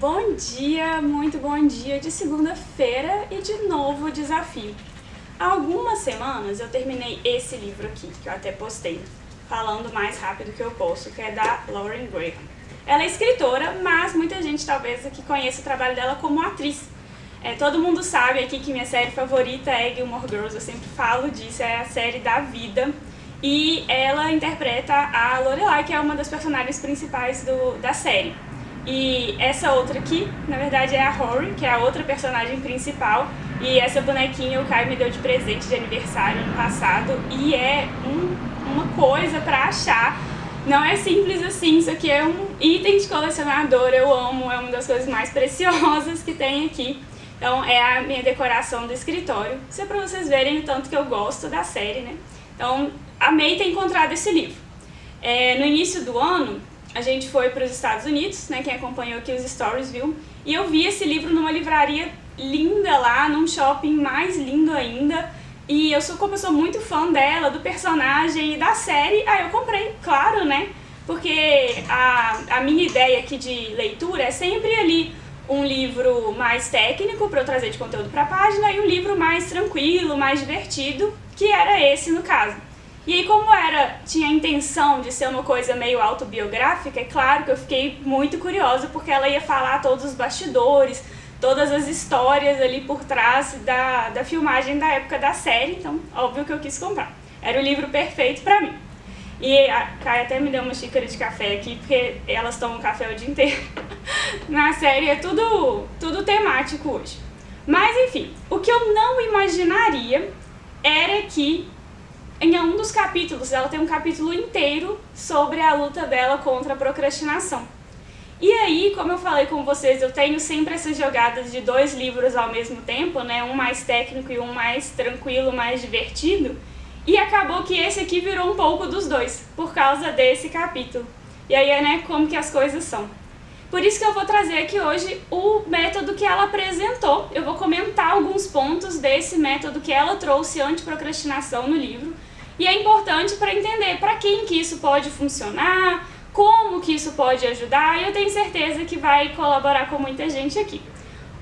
Bom dia, muito bom dia de segunda-feira e de novo desafio. Há algumas semanas eu terminei esse livro aqui, que eu até postei, falando mais rápido que eu posso, que é da Lauren Graham. Ela é escritora, mas muita gente talvez aqui conheça o trabalho dela como atriz. Todo mundo sabe aqui que minha série favorita é Gilmore Girls, eu sempre falo disso, é a série da vida. E ela interpreta a Lorelai, que é uma das personagens principais da série. E essa outra aqui, na verdade, é a Rory, que é a outra personagem principal. E essa bonequinha o Caio me deu de presente de aniversário ano passado. E é uma coisa pra achar. Não é simples assim, isso aqui é um item de colecionador, eu amo, é uma das coisas mais preciosas que tem aqui. Então é a minha decoração do escritório. Isso é pra vocês verem o tanto que eu gosto da série, né? Então, amei ter encontrado esse livro. No início do ano, a gente foi para os Estados Unidos, né? Quem acompanhou aqui os stories viu. E eu vi esse livro numa livraria linda lá, num shopping mais lindo ainda. E como eu sou muito fã dela, do personagem e da série, aí eu comprei, claro, né? Porque a minha ideia aqui de leitura é sempre ali um livro mais técnico para eu trazer de conteúdo para a página e um livro mais tranquilo, mais divertido, que era esse no caso. E aí como tinha a intenção de ser uma coisa meio autobiográfica, é claro que eu fiquei muito curiosa porque ela ia falar todos os bastidores, todas as histórias ali por trás da filmagem da época da série, então óbvio que eu quis comprar. Era o livro perfeito pra mim. E a Kai até me deu uma xícara de café aqui, porque elas tomam café o dia inteiro. Na série é tudo temático hoje. Mas enfim, o que eu não imaginaria era que em um dos capítulos, ela tem um capítulo inteiro sobre a luta dela contra a procrastinação. E aí, como eu falei com vocês, eu tenho sempre essas jogadas de 2 livros ao mesmo tempo, né? Um mais técnico e um mais tranquilo, mais divertido. E acabou que esse aqui virou um pouco dos dois, por causa desse capítulo. E aí né, como que as coisas são. Por isso que eu vou trazer aqui hoje o método que ela apresentou. Eu vou comentar alguns pontos desse método que ela trouxe anti-procrastinação no livro. E é importante para entender para quem que isso pode funcionar, como que isso pode ajudar, e eu tenho certeza que vai colaborar com muita gente aqui.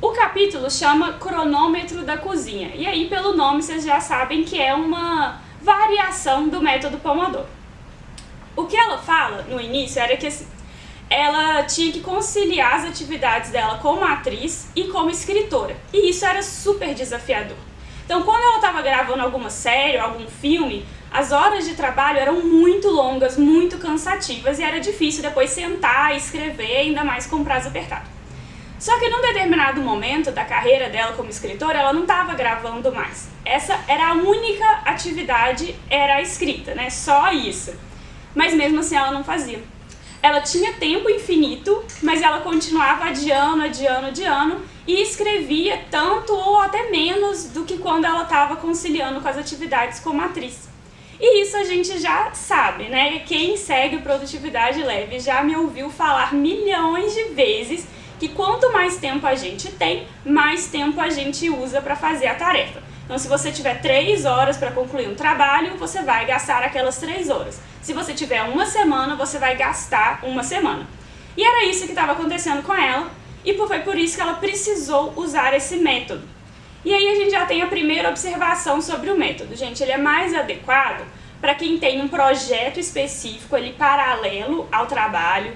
O capítulo chama Cronômetro da Cozinha, e aí pelo nome vocês já sabem que é uma variação do método Pomodoro. O que ela fala no início era que assim, ela tinha que conciliar as atividades dela como atriz e como escritora, e isso era super desafiador. Então quando ela estava gravando alguma série ou algum filme, as horas de trabalho eram muito longas, muito cansativas e era difícil depois sentar e escrever, ainda mais com prazo apertado. Só que num determinado momento da carreira dela como escritora, ela não estava gravando mais. Essa era a única atividade, era a escrita, né? Só isso. Mas mesmo assim ela não fazia. Ela tinha tempo infinito, mas ela continuava adiando e escrevia tanto ou até menos do que quando ela estava conciliando com as atividades como atriz. E isso a gente já sabe, né? Quem segue o Produtividade Leve já me ouviu falar milhões de vezes que quanto mais tempo a gente tem, mais tempo a gente usa para fazer a tarefa. Então se você tiver 3 horas para concluir um trabalho, você vai gastar aquelas 3 horas. Se você tiver 1 semana, você vai gastar 1 semana. E era isso que estava acontecendo com ela, e foi por isso que ela precisou usar esse método. E aí a gente já tem a primeira observação sobre o método. Gente, ele é mais adequado para quem tem um projeto específico ali paralelo ao trabalho,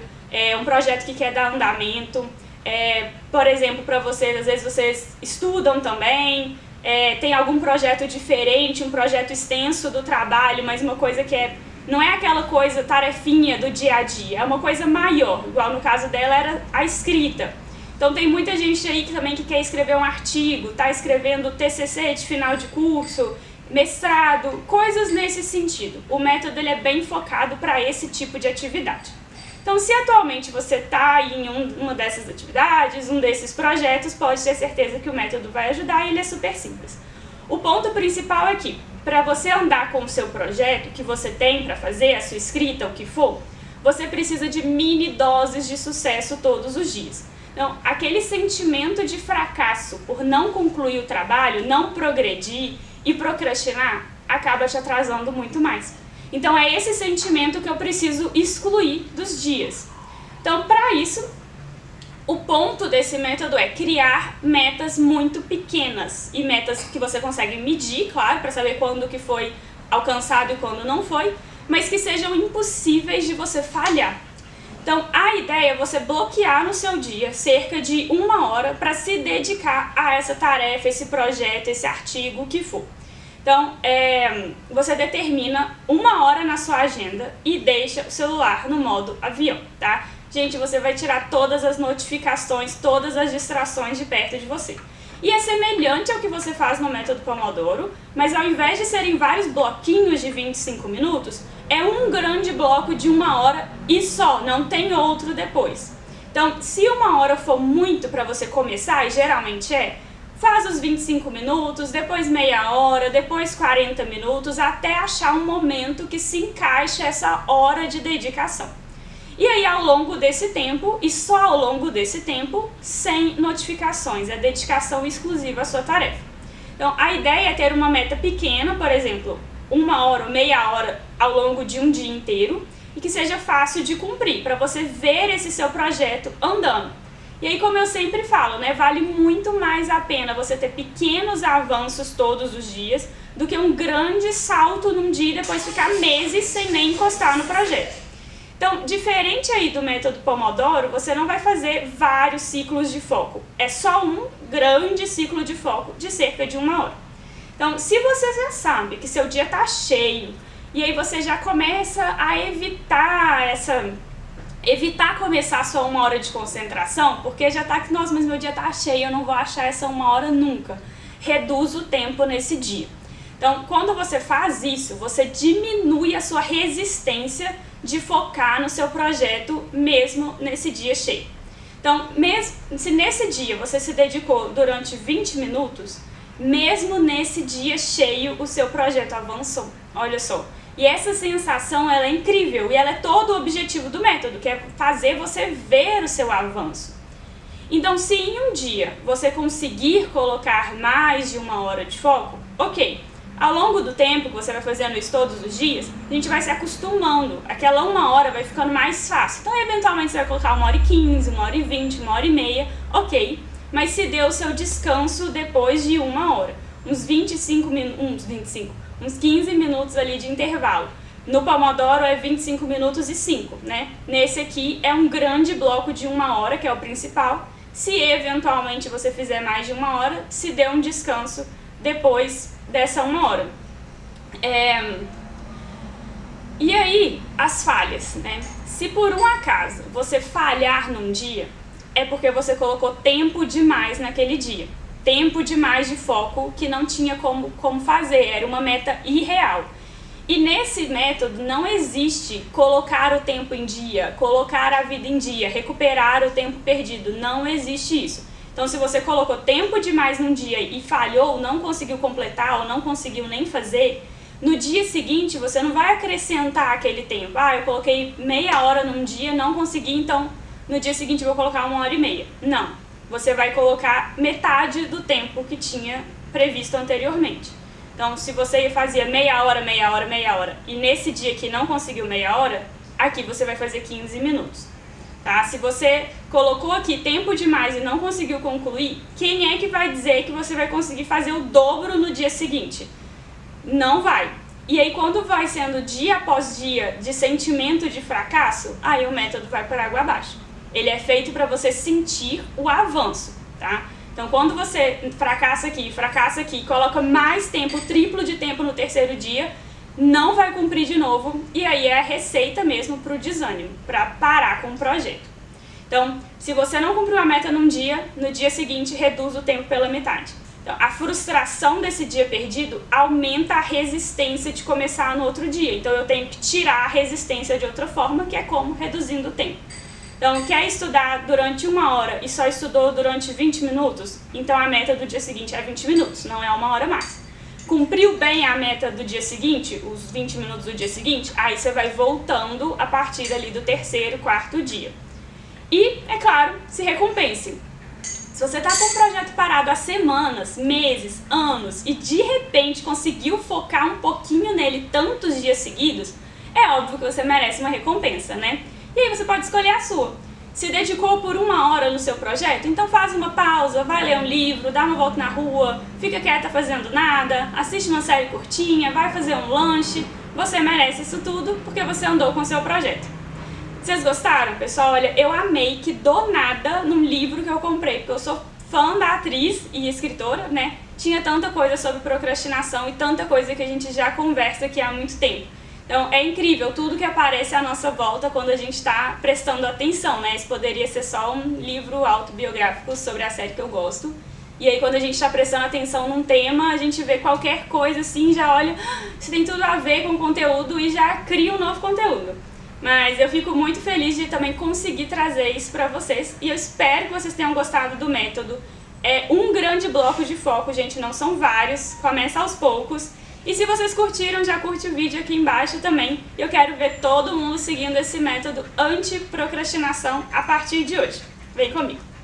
um projeto que quer dar andamento, por exemplo, para vocês, às vezes vocês estudam também, tem algum projeto diferente, um projeto extenso do trabalho, mas uma coisa que não é aquela coisa tarefinha do dia a dia, é uma coisa maior, igual no caso dela era a escrita. Então tem muita gente aí que quer escrever um artigo, está escrevendo TCC de final de curso, mestrado, coisas nesse sentido. O método ele é bem focado para esse tipo de atividade. Então se atualmente você está em uma dessas atividades, um desses projetos, pode ter certeza que o método vai ajudar e ele é super simples. O ponto principal é que, para você andar com o seu projeto que você tem para fazer, a sua escrita, o que for, você precisa de mini doses de sucesso todos os dias. Então, aquele sentimento de fracasso por não concluir o trabalho, não progredir e procrastinar, acaba te atrasando muito mais. Então, é esse sentimento que eu preciso excluir dos dias. Então, para isso, O ponto desse método é criar metas muito pequenas e metas que você consegue medir, claro, para saber quando que foi alcançado e quando não foi, mas que sejam impossíveis de você falhar. Então, a ideia é você bloquear no seu dia cerca de 1 hora para se dedicar a essa tarefa, esse projeto, esse artigo, o que for. Então, você determina 1 hora na sua agenda e deixa o celular no modo avião, tá? Gente, você vai tirar todas as notificações, todas as distrações de perto de você. E é semelhante ao que você faz no método Pomodoro, mas ao invés de serem vários bloquinhos de 25 minutos, é um grande bloco de 1 hora e só, não tem outro depois. Então, se 1 hora for muito para você começar, e geralmente faz os 25 minutos, depois meia hora, depois 40 minutos, até achar um momento que se encaixe essa hora de dedicação. E aí, ao longo desse tempo, e só ao longo desse tempo, sem notificações, é dedicação exclusiva à sua tarefa. Então, a ideia é ter uma meta pequena, por exemplo, 1 hora ou meia hora ao longo de um dia inteiro, e que seja fácil de cumprir, para você ver esse seu projeto andando. E aí, como eu sempre falo, né, vale muito mais a pena você ter pequenos avanços todos os dias do que um grande salto num dia e depois ficar meses sem nem encostar no projeto. Então, diferente aí do método Pomodoro, você não vai fazer vários ciclos de foco. É só um grande ciclo de foco de cerca de 1 hora. Então, se você já sabe que seu dia está cheio, e aí você já começa a evitar começar só 1 hora de concentração, porque já tá que, nossa, mas meu dia tá cheio, eu não vou achar essa 1 hora nunca. Reduz o tempo nesse dia. Então, quando você faz isso, você diminui a sua resistência de focar no seu projeto mesmo nesse dia cheio. Então, se nesse dia você se dedicou durante 20 minutos, mesmo nesse dia cheio o seu projeto avançou. Olha só. E essa sensação, ela é incrível e ela é todo o objetivo do método, que é fazer você ver o seu avanço. Então, se em um dia você conseguir colocar mais de 1 hora de foco, ok. Ao longo do tempo que você vai fazendo isso todos os dias, a gente vai se acostumando. Aquela 1 hora vai ficando mais fácil. Então, eventualmente, você vai colocar 1h15, 1h20, 1h30, ok. Mas se dê o seu descanso depois de 1 hora. Uns 15 minutos ali de intervalo. No Pomodoro é 25 minutos e 5, né? Nesse aqui é um grande bloco de 1 hora, que é o principal. Se eventualmente você fizer mais de 1 hora, se dê um descanso depois dessa 1 hora. E aí, as falhas, né? Se por um acaso você falhar num dia, é porque você colocou tempo demais naquele dia. Tempo demais de foco que não tinha como fazer, era uma meta irreal. E nesse método não existe colocar o tempo em dia, colocar a vida em dia, recuperar o tempo perdido, não existe isso. Então, se você colocou tempo demais num dia e falhou, não conseguiu completar ou não conseguiu nem fazer, no dia seguinte você não vai acrescentar aquele tempo. Eu coloquei meia hora num dia, não consegui, então no dia seguinte eu vou colocar 1h30. Não, você vai colocar metade do tempo que tinha previsto anteriormente. Então, se você fazia meia hora, e nesse dia que não conseguiu meia hora, aqui você vai fazer 15 minutos. Tá? Se você colocou aqui tempo demais e não conseguiu concluir, quem é que vai dizer que você vai conseguir fazer o dobro no dia seguinte? Não vai. E aí, quando vai sendo dia após dia de sentimento de fracasso, aí o método vai por água abaixo. Ele é feito para você sentir o avanço, tá? Então, quando você fracassa aqui, coloca mais tempo, triplo de tempo no terceiro dia, não vai cumprir de novo, e aí é a receita mesmo para o desânimo, para parar com o projeto. Então, se você não cumpriu a meta num dia, no dia seguinte reduz o tempo pela metade. Então, a frustração desse dia perdido aumenta a resistência de começar no outro dia. Então, eu tenho que tirar a resistência de outra forma, que é como reduzindo o tempo. Então, quer estudar durante 1 hora e só estudou durante 20 minutos? Então, a meta do dia seguinte é 20 minutos, não é 1 hora mais. Cumpriu bem a meta do dia seguinte, os 20 minutos do dia seguinte, aí você vai voltando a partir ali do terceiro, quarto dia. E, é claro, se recompense. Se você está com um projeto parado há semanas, meses, anos e de repente conseguiu focar um pouquinho nele tantos dias seguidos, é óbvio que você merece uma recompensa, né? E aí você pode escolher a sua. Se dedicou por 1 hora no seu projeto? Então faz uma pausa, vai ler um livro, dá uma volta na rua, fica quieta fazendo nada, assiste uma série curtinha, vai fazer um lanche. Você merece isso tudo porque você andou com o seu projeto. Vocês gostaram, pessoal? Olha, eu amei que do nada, num livro que eu comprei, porque eu sou fã da atriz e escritora, né? Tinha tanta coisa sobre procrastinação e tanta coisa que a gente já conversa aqui há muito tempo. Então é incrível tudo que aparece à nossa volta quando a gente está prestando atenção, né? Isso poderia ser só um livro autobiográfico sobre a série que eu gosto. E aí quando a gente está prestando atenção num tema, a gente vê qualquer coisa assim, já olha, isso tem tudo a ver com o conteúdo e já cria um novo conteúdo. Mas eu fico muito feliz de também conseguir trazer isso para vocês e eu espero que vocês tenham gostado do método. É um grande bloco de foco, gente, não são vários, começa aos poucos. E se vocês curtiram, já curte o vídeo aqui embaixo também. Eu quero ver todo mundo seguindo esse método anti-procrastinação a partir de hoje. Vem comigo!